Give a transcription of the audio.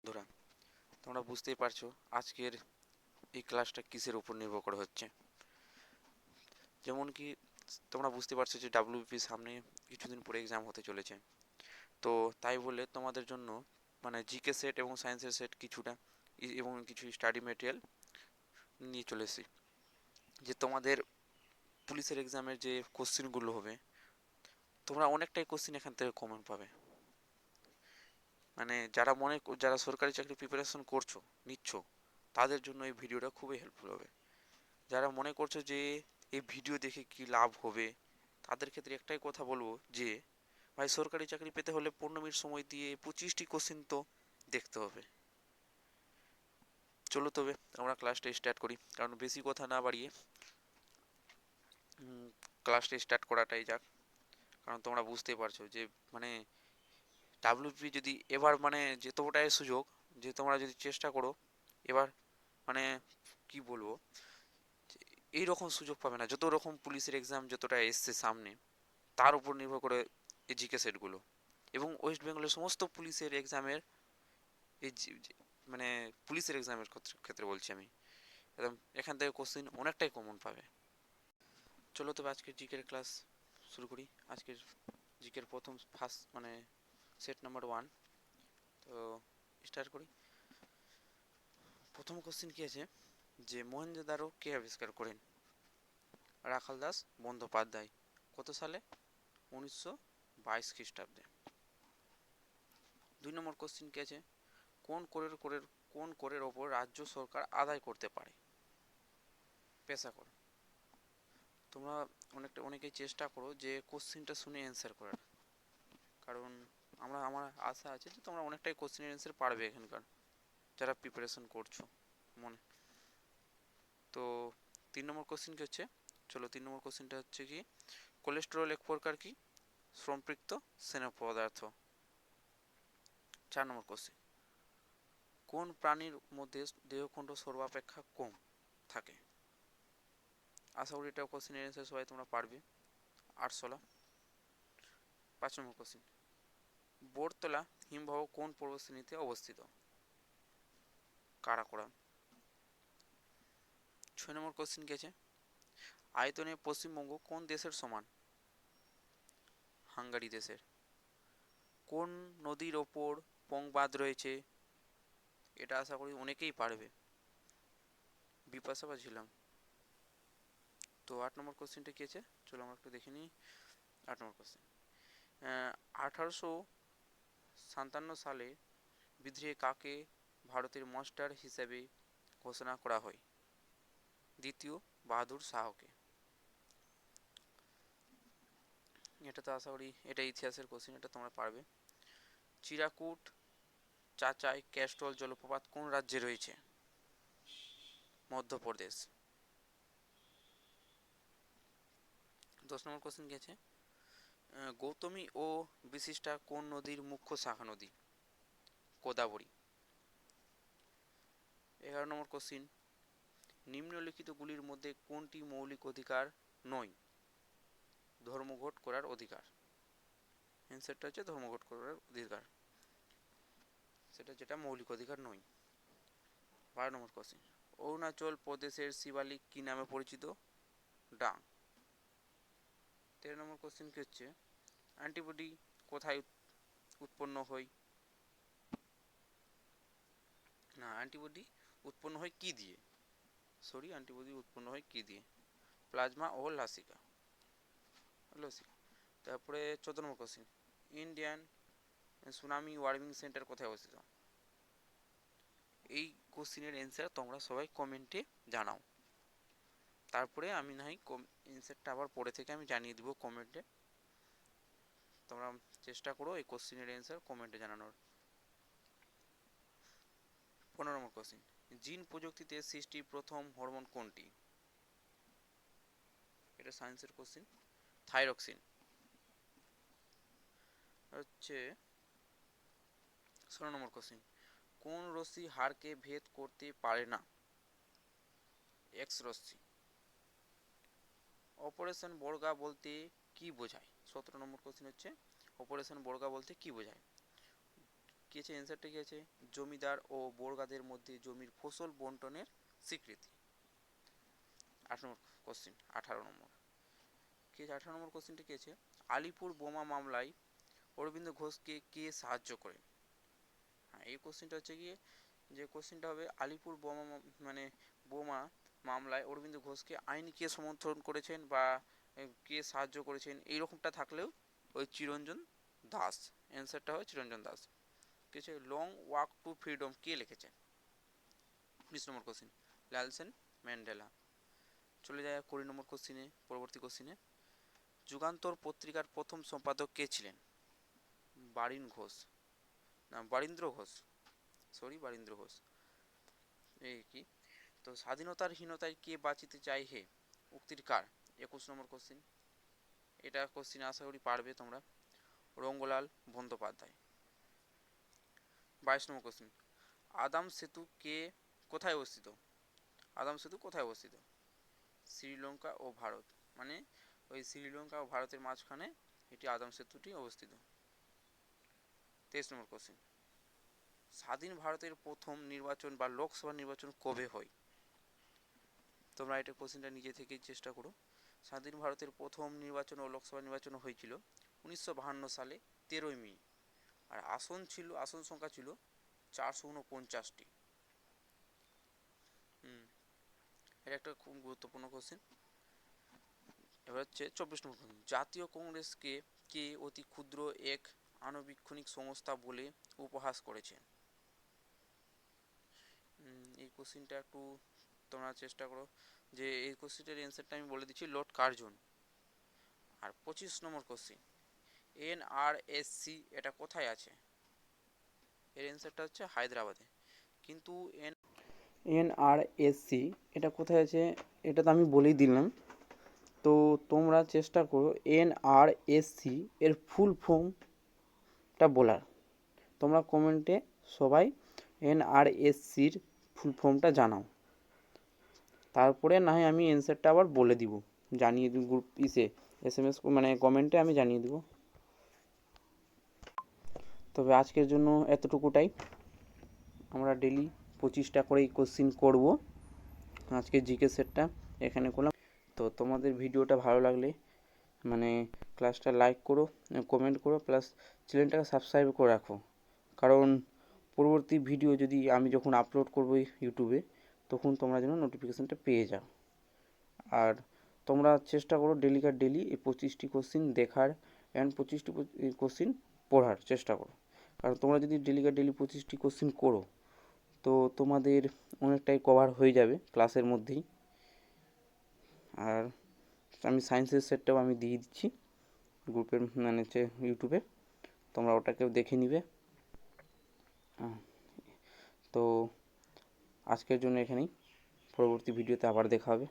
বন্ধুরা, তোমরা বুঝতেই পারছো আজকের এই ক্লাসটা কিসের উপর নির্ভর করে হচ্ছে। যেমন কি তোমরা বুঝতে পারছো যে ডাব্লিউপি সামনে কিছুদিন পরে এক্সাম হতে চলেছে। তো তাই বলে তোমাদের জন্য মানে জিকে সেট এবং সায়েন্সের সেট কিছুটা এবং কিছু স্টাডি মেটেরিয়াল নিয়ে চলে এসেছি, যে তোমাদের পুলিশের এক্সামের যে কোশ্চেনগুলো হবে তোমরা অনেকটাই কোশ্চেন এখান থেকে কমন পাবে। মানে যারা সরকারি চাকরি প্রিপারেশন করছো নিচ্ছ তাদের জন্য এই ভিডিওটা খুবই হেল্পফুল হবে। যারা মনে করছো যে এই ভিডিও দেখে কি লাভ হবে, তাদের ক্ষেত্রে একটাই কথা বলবো যে ভাই, সরকারি চাকরি পেতে হলে 15 মিনিট সময় দিয়ে 25টি কোশ্চেন তো দেখতে হবে। চলো তবে আমরা ক্লাসটা স্টার্ট করি, কারণ বেশি কথা না বাড়িয়ে ক্লাসটা স্টার্ট করাটাই যাক। কারণ তোমরা বুঝতেই পারছো যে মানে ডাব্লিউপি যদি এবার মানে যেতটাই সুযোগ, যে তোমরা যদি চেষ্টা করো এবার, মানে কি বলবো, এই রকম সুযোগ পাবে না। যত রকম পুলিশের এক্সাম যতটা এসছে সামনে, তার উপর নির্ভর করে এই জিকে সেটগুলো। এবং ওয়েস্ট বেঙ্গলের সমস্ত পুলিশের এক্সামের এই মানে পুলিশের এক্সামের ক্ষেত্রে বলছি আমি, একদম এখান থেকে কোশ্চেন অনেকটাই কমন পাবে। চলো তবে আজকের জিকের ক্লাস শুরু করি। আজকের জিকের প্রথম ফার্স্ট মানে সেট নাম্বার 1। তো স্টার্ট করি। প্রথম কোশ্চেন কি আছে, যে মহেঞ্জোদারো কে আবিষ্কার করেন? রাখাল দাস বন্দ্যোপাধ্যায়। কত সালে? 1922 খ্রিস্টাব্দে। 2 নম্বর কোশ্চেন কি আছে, কোন করের ওপর রাজ্য সরকার আদায় করতে পারে? পেশা কর। তোমরা অনেকেই চেষ্টা করো যে কোশ্চেনটা শুনে অ্যান্সার করার, কারণ আমার আশা আছে যে তোমরা অনেকটাই কোশ্চেনের অ্যান্সার পারবে এখানকার, যারা প্রিপারেশন করছো মনে। তো 3 নম্বর কোশ্চেন কি হচ্ছে, চলো 3 নম্বর কোশ্চেনটা হচ্ছে কি, কোলেস্টেরল এক প্রকার কি সম্পৃক্ত স্নেহ পদার্থ। 4 নম্বর কোশ্চেন, কোন প্রাণীর মধ্যে দেহখণ্ড সর্বাপেক্ষা কম থাকে? আশা করি এটা কোশ্চেনের অ্যান্সার সবাই তোমরা পারবে। আরশোলা। 5 নম্বর কোশ্চেন, বোরতলা হিমবাহ কোন পর্বতশ্রেণীতে অবস্থিত? কারাকোরাম। 6 নম্বর কোশ্চেন কি আছে, আয়তনে পশ্চিমবঙ্গ কোন দেশের সমান? হাঙ্গারি দেশের। কোন নদীর ওপর পং বাঁধ রয়েছে? এটা আশা করি অনেকেই পারবে, বিপাশা বা ঝিলাম। তো 8 নম্বর কোশ্চেনটা কি আছে, চলো আমরা একটু দেখে নিই। 8 নম্বর কোশ্চেন, 1857 সালে বিদ্রোহে কাকে ভারতের মাস্টার হিসেবে ঘোষণা করা হয়? দ্বিতীয় বাহাদুর শাহকে। এটা তো আশা করি এটা ইতিহাসের কোশ্চেন, এটা তোমরা পারবে। চিরাকুট চাচাই ক্যাস্ট্রল জলপ্রপাত কোন রাজ্যে রয়েছে? মধ্যপ্রদেশ। 10 নম্বর কোশ্চেন কি আছে, গৌতমী ও বিশিষ্টা কোন নদীর মুখ্য শাখা নদী? গোদাবরী। 11 নম্বর কোশ্চিন, নিম্নলিখিতগুলির মধ্যে কোনটি মৌলিক অধিকার নয়? ধর্মঘট করার অধিকার। অ্যান্সারটা হচ্ছে ধর্মঘট করার অধিকার, সেটা যেটা মৌলিক অধিকার নয়। 12 নম্বর কোশ্চিন, অরুণাচল প্রদেশের শিবালিক কি নামে পরিচিত? ডাং। 13 নম্বর কোশ্চিন কি হচ্ছে, অ্যান্টিবডি কোথায় উৎপন্ন হয়? না, অ্যান্টিবডি উৎপন্ন হয় কি দিয়ে? অ্যান্টিবডি উৎপন্ন হয় কি দিয়ে? প্লাজমা ও লাসিকা। লসিকা। তারপরে 14 নম্বর question, Indian tsunami warning centre কোথায় অবস্থিত? এই কোশ্চিনের অ্যান্সার তোমরা সবাই কমেন্টে জানাও, তারপরে আমি না হয় অ্যান্সারটা আবার পরে থেকে আমি জানিয়ে দিব কমেন্টে। তোমরা চেষ্টা করো এই কোশ্চিনের অ্যান্সার কমেন্টে জানানোর। 15 নম্বর কোশ্চিন, জিন প্রযুক্তিতে সৃষ্টি প্রথম হরমোন কোনটি? এটা সায়েন্সের কোশ্চিন। থাইরক্সিন। হচ্ছে 16 নম্বর কোশ্চিন, কোন রশ্মি হাড়কে ভেদ করতে পারে না? এক্স রশ্মি। অপারেশন বর্গা বলতে কি বোঝায়? 17 নম্বর কোশ্চিন হচ্ছে, অপারেশন বর্গা বলতে কি বোঝায়? কী আছে অ্যান্সারটা কী আছে, জমিদার ও বর্গাদের মধ্যে জমির ফসল বন্টনের স্বীকৃতি। 8 নম্বর কোশ্চিন, 18 নম্বর কী আছে, 18 নম্বর কোশ্চিনটা কী আছে, আলিপুর বোমা মামলায় অরবিন্দ ঘোষকে কে সাহায্য করেন। হ্যাঁ, এই কোশ্চিনটা হচ্ছে গিয়ে, যে কোশ্চিনটা হবে আলিপুর বোমা মানে বোমা মামলায় অরবিন্দ ঘোষকে আইনি কে সমর্থন করেছেন বা কে সাহায্য করেছেন, এইরকমটা থাকলেও ওই চিরঞ্জন দাস, অ্যান্সারটা হয় চিরঞ্জন দাস। ঠিক আছে, লং ওয়াক টু ফ্রিডম কে লিখেছেন। 20 নম্বর কোশ্চিন, নেলসন ম্যান্ডেলা। চলে যায় 20 নম্বর কোশ্চিনে, পরবর্তী কোশ্চিনে, যুগান্তর পত্রিকার প্রথম সম্পাদক কে ছিলেন। বারিন ঘোষ, না বারীন্দ্র ঘোষ, বারীন্দ্র ঘোষ। এই কি, তো স্বাধীনতার হীনতায় কে বাঁচিতে চাই হে উক্তির কার। 21 নম্বর কোশ্চিন, এটা কোশ্চিন আশা করি পারবে তোমরা, রঙ্গলাল বন্দ্যোপাধ্যায়। 22 নম্বর কোশ্চিন, আদাম সেতু কে কোথায় অবস্থিত। আদাম সেতু কোথায় অবস্থিত, শ্রীলঙ্কা ও ভারত, মানে ওই শ্রীলঙ্কা ও ভারতের মাঝখানে এটি আদাম সেতুটি অবস্থিত। 23 নম্বর কোশ্চিন, স্বাধীন ভারতের প্রথম নির্বাচন বা লোকসভা নির্বাচন কবে হয়। তোমরা এটা কোশ্চেনটা নিজে থেকেই চেষ্টা করো। স্বাধীন ভারতের প্রথম নির্বাচন ও লোকসভা নির্বাচন হয়েছিল 1952 সালে 13ই মে, আর আসন সংখ্যা ছিল 449টি। এটা একটা খুব গুরুত্বপূর্ণ কোশ্চেন। এবার হচ্ছে 24 নম্বর কোশ্চেন, জাতীয় কংগ্রেসকে কে অতি ক্ষুদ্র এক আণুবীক্ষণিক সংস্থা বলে উপহাস করেছে। এই কোশ্চেনটা একটু তোমরা চেষ্টা করো, যে এই কোশ্চেনটার অ্যান্সারটা আমি বলে দিচ্ছি, লর্ড কার্জন। আর 25 নম্বর কোশ্চেন, NRSC এটা কোথায় আছে, এর অ্যান্সারটা হচ্ছে হায়দ্রাবাদে। কিন্তু NRSC এটা কোথায় আছে, এটা তো আমি বলেই দিলাম। তো তোমরা চেষ্টা করো NRSC এর ফুল ফর্মটা বলার। তোমরা কমেন্টে সবাই NRSCর ফুল ফর্মটা জানাও, তারপরে না হয় আমি অ্যান্সারটা আবার বলে দিব, জানিয়ে দিব গ্রুপ SMS মানে কমেন্টে আমি জানিয়ে দিব। তবে আজকের জন্য এতটুকুটাই, আমরা ডেলি 25টা করেই কোশ্চিন করব। আজকে জিকে সেটটা এখানে করলাম। তো তোমাদের ভিডিওটা ভালো লাগলে মানে ক্লাসটা লাইক করো, কমেন্ট করো, প্লাস চ্যানেলটাকে সাবস্ক্রাইব করে রাখো, কারণ পরবর্তী ভিডিও যদি আমি যখন আপলোড করবো ইউটিউবে, তখন তোমরা যেন নোটিফিকেশানটা পেয়ে যাও। আর তোমরা চেষ্টা করো ডেলিকার ডেলি এই 25টি কোশ্চিন দেখার অ্যান্ড 25টি কোশ্চিন পড়ার চেষ্টা করো, কারণ তোমরা যদি ডেলিকার ডেলি 25টি কোশ্চিন করো, তো তোমাদের অনেকটাই কভার হয়ে যাবে ক্লাসের মধ্যেই। আর আমি সায়েন্সের সেটটাও আমি দিয়ে দিচ্ছি গ্রুপের মানে হচ্ছে ইউটিউবে, তোমরা ওটাকেও দেখে নিবে। তো আজকের জন্য এখানেই, পরবর্তী ভিডিওতে আবার দেখা হবে।